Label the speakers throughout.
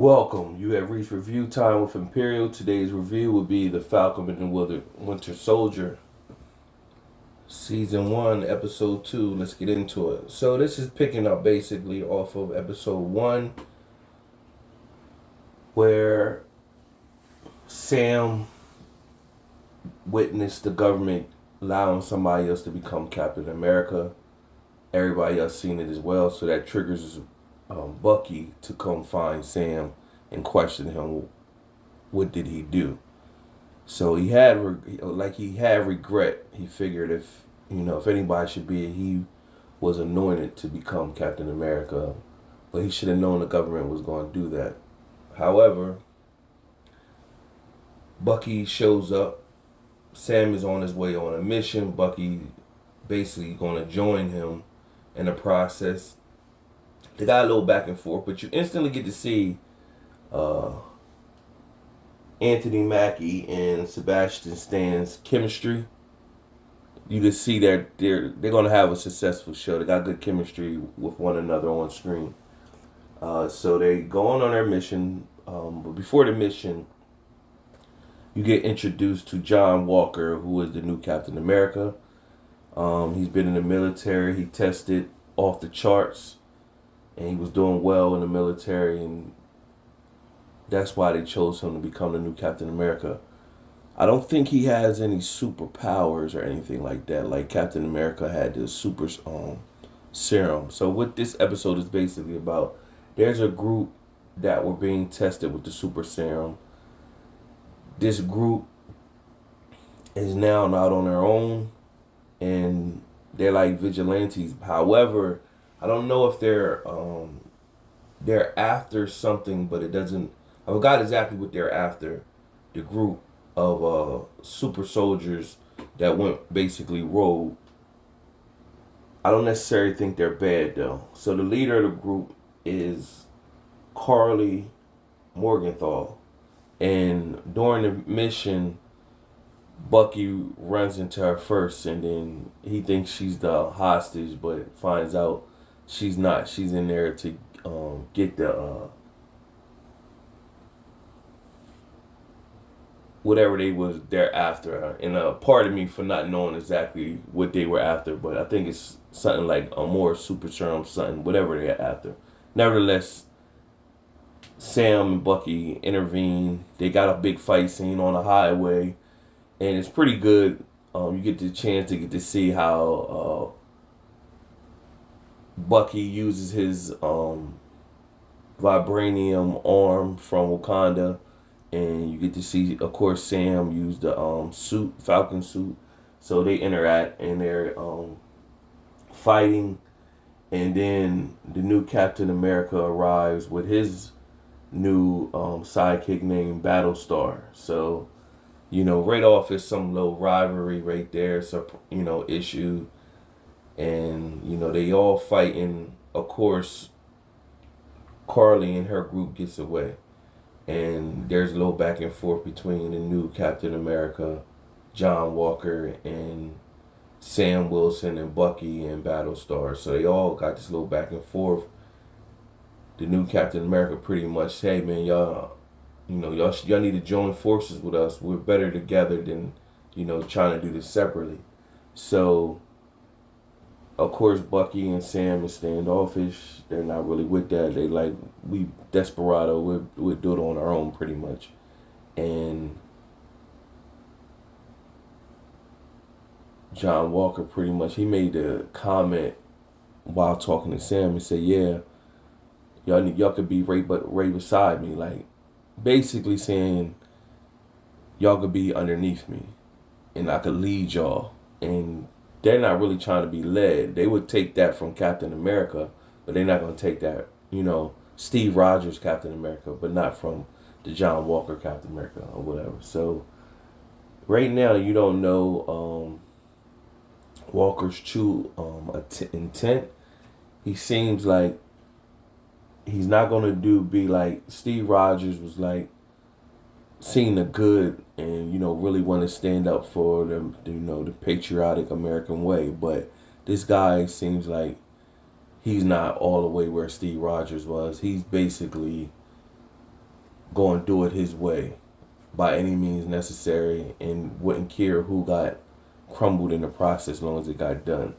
Speaker 1: Welcome. You have reached review time with Imperial. Today's review will be The Falcon and the Winter Soldier, Season 1, Episode 2. Let's get into it. So this is picking up basically off of Episode 1, where Sam witnessed the government allowing somebody else to become Captain America. Everybody else seen it as well, so that triggers Bucky to come find Sam and question him. What did he do? So he had regret. He figured if anybody should be, he was anointed to become Captain America, but he should have known the government was going to do that. However, Bucky shows up. Sam is on his way on a mission. Bucky basically going to join him in the process. They got a little back and forth, but you instantly get to see Anthony Mackie and Sebastian Stan's chemistry. You just see that they're going to have a successful show. They got good chemistry with one another on screen. So they go on their mission. But before the mission, you get introduced to John Walker, who is the new Captain America. He's been in the military. He tested off the charts, and he was doing well in the military, and that's why they chose him to become the new Captain America. I don't think he has any superpowers or anything like that. Like Captain America had the super serum. So what this episode is basically about, there's a group that were being tested with the super serum. This group is now not on their own, and they're like vigilantes. However, I don't know if they're after something, but it doesn't. I forgot exactly what they're after. The group of super soldiers that went basically rogue. I don't necessarily think they're bad though. So the leader of the group is Carly Morgenthau, and during the mission, Bucky runs into her first, and then he thinks she's the hostage, but finds out she's not. She's in there to get the whatever they was there after her. And pardon me for not knowing exactly what they were after, but I think it's something like a more super serum, something, whatever they're after. Nevertheless, Sam and Bucky intervene. They got a big fight scene on the highway, and it's pretty good. You get the chance to get to see how Bucky uses his vibranium arm from Wakanda, and you get to see, of course, Sam use the suit, Falcon suit. So they interact, and they're fighting, and then the new Captain America arrives with his new sidekick named Battlestar. So, right off is some little rivalry right there, some issue, and they all fighting. Of course, Carly and her group gets away, and there's a little back and forth between the new Captain America, John Walker, and Sam Wilson and Bucky and Battlestar. So they all got this little back and forth. The new Captain America pretty much say, hey man, y'all need to join forces with us. We're better together than trying to do this separately. So of course Bucky and Sam is standoffish. They're not really with that. They like, we desperado. We'll do it on our own pretty much. And John Walker pretty much, he made a comment while talking to Sam and said, yeah, y'all could be right beside me, like basically saying y'all could be underneath me, and I could lead y'all. And they're not really trying to be led. They would take that from Captain America, but they're not gonna take that, Steve Rogers Captain America, but not from the John Walker Captain America or whatever. So right now you don't know Walker's true intent. He seems like he's not gonna be like Steve Rogers was, like seeing the good and really want to stand up for them, the patriotic American way. But this guy seems like he's not all the way where Steve Rogers was. He's basically go and do it his way by any means necessary and wouldn't care who got crumbled in the process as long as it got done.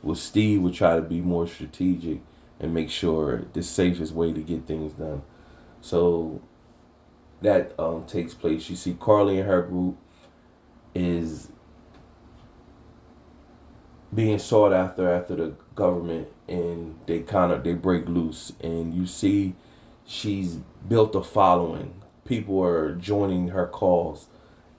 Speaker 1: Well, Steve would try to be more strategic and make sure the safest way to get things done. So that takes place. You see Carly and her group is being sought after the government, and they break loose, and you see she's built a following. People are joining her cause,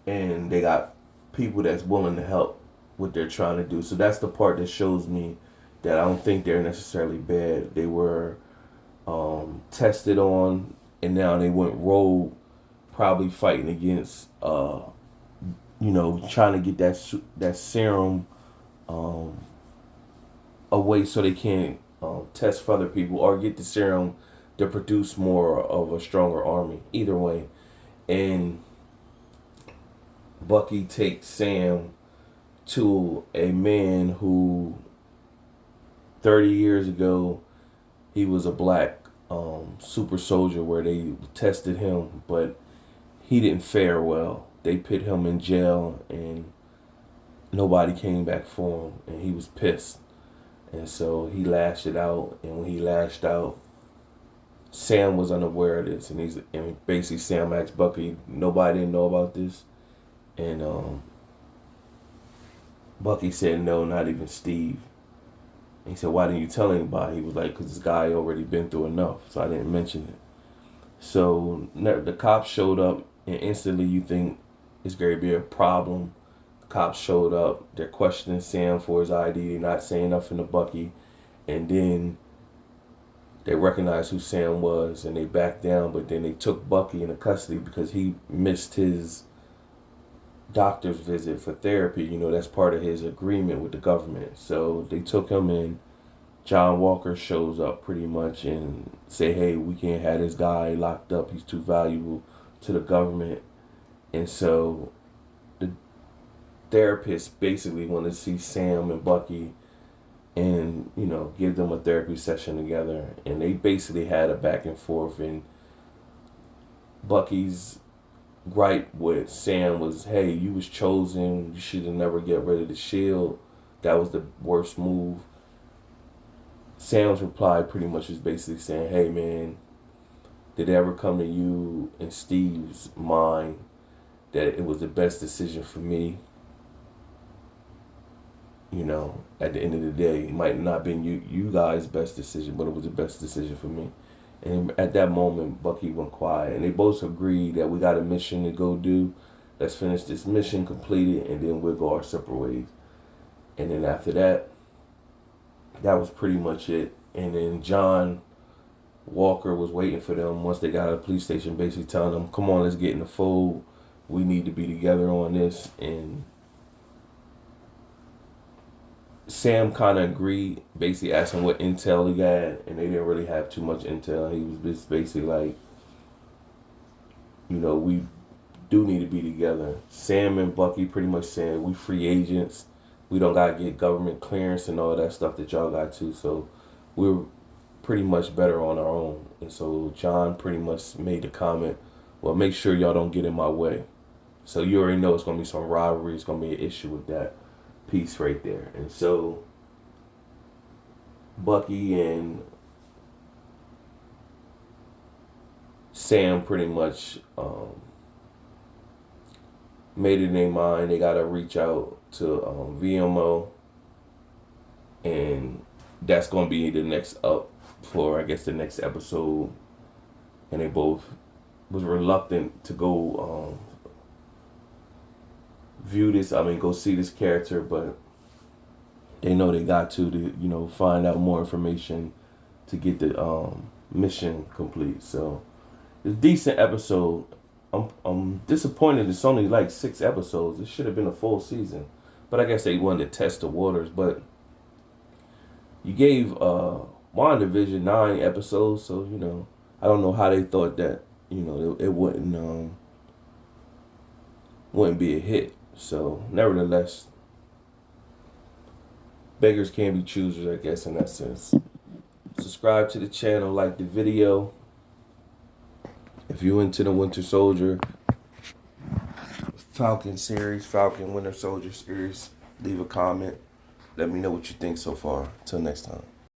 Speaker 1: and they got people that's willing to help what they're trying to do. So that's the part that shows me that I don't think they're necessarily bad. They were tested on, and now they went rogue, probably fighting against, trying to get that serum away so they can test for other people or get the serum to produce more of a stronger army. Either way, and Bucky takes Sam to a man who 30 years ago he was a black super soldier where they tested him, but he didn't fare well. They put him in jail and nobody came back for him, and he was pissed. And so he lashed it out, and when he lashed out, Sam was unaware of this, and basically Sam asked Bucky, nobody didn't know about this, and Bucky said no, not even Steve. And he said, why didn't you tell anybody? He was like, because this guy already been through enough, so I didn't mention it. So the cops showed up, and instantly you think it's going to be a problem. The cops showed up, they're questioning Sam for his ID, they're not saying nothing to Bucky, and then they recognized who Sam was, and they backed down, but then they took Bucky into custody because he missed his doctor's visit for therapy. That's part of his agreement with the government. So they took him in. John Walker shows up pretty much and say, hey, we can't have this guy locked up. He's too valuable to the government. And so the therapist basically wanted to see Sam and Bucky and, give them a therapy session together. And they basically had a back and forth, and Bucky's gripe with Sam was, hey, you was chosen, you should have never get rid of the shield, that was the worst move. Sam's reply pretty much was basically saying, hey man, did it ever come to you and Steve's mind that it was the best decision for me? At the end of the day, it might not have been you guys' best decision, but it was the best decision for me. And at that moment, Bucky went quiet, and they both agreed that we got a mission to go do. Let's finish this mission, complete it, and then we'll go our separate ways. And then after that, that was pretty much it. And then John Walker was waiting for them once they got out of the police station, basically telling them, come on, let's get in the fold. We need to be together on this. And Sam kind of agreed, basically asking what intel he got, and they didn't really have too much intel. He was just basically like, we do need to be together. Sam and Bucky pretty much saying, we free agents. We don't got to get government clearance and all that stuff that y'all got to, so we're pretty much better on our own. And so John pretty much made the comment, well, make sure y'all don't get in my way. So you already know it's going to be some rivalry. It's going to be an issue with that piece right there. And so Bucky and Sam pretty much made it in their mind. They got to reach out to VMO, and that's going to be the next up for, I guess, the next episode. And they both was reluctant to go go see this character, but they know they got to find out more information to get the mission complete. So it's a decent episode. I'm disappointed it's only like 6 episodes. It should have been a full season, but I guess they wanted to test the waters. But you gave Wandavision 9 episodes, so I don't know how they thought that it wouldn't be a hit. So nevertheless, beggars can't be choosers, I guess, in that sense. Subscribe to the channel, like the video. If you into the Winter Soldier Falcon series, Falcon Winter Soldier series, leave a comment. Let me know what you think so far. Till next time.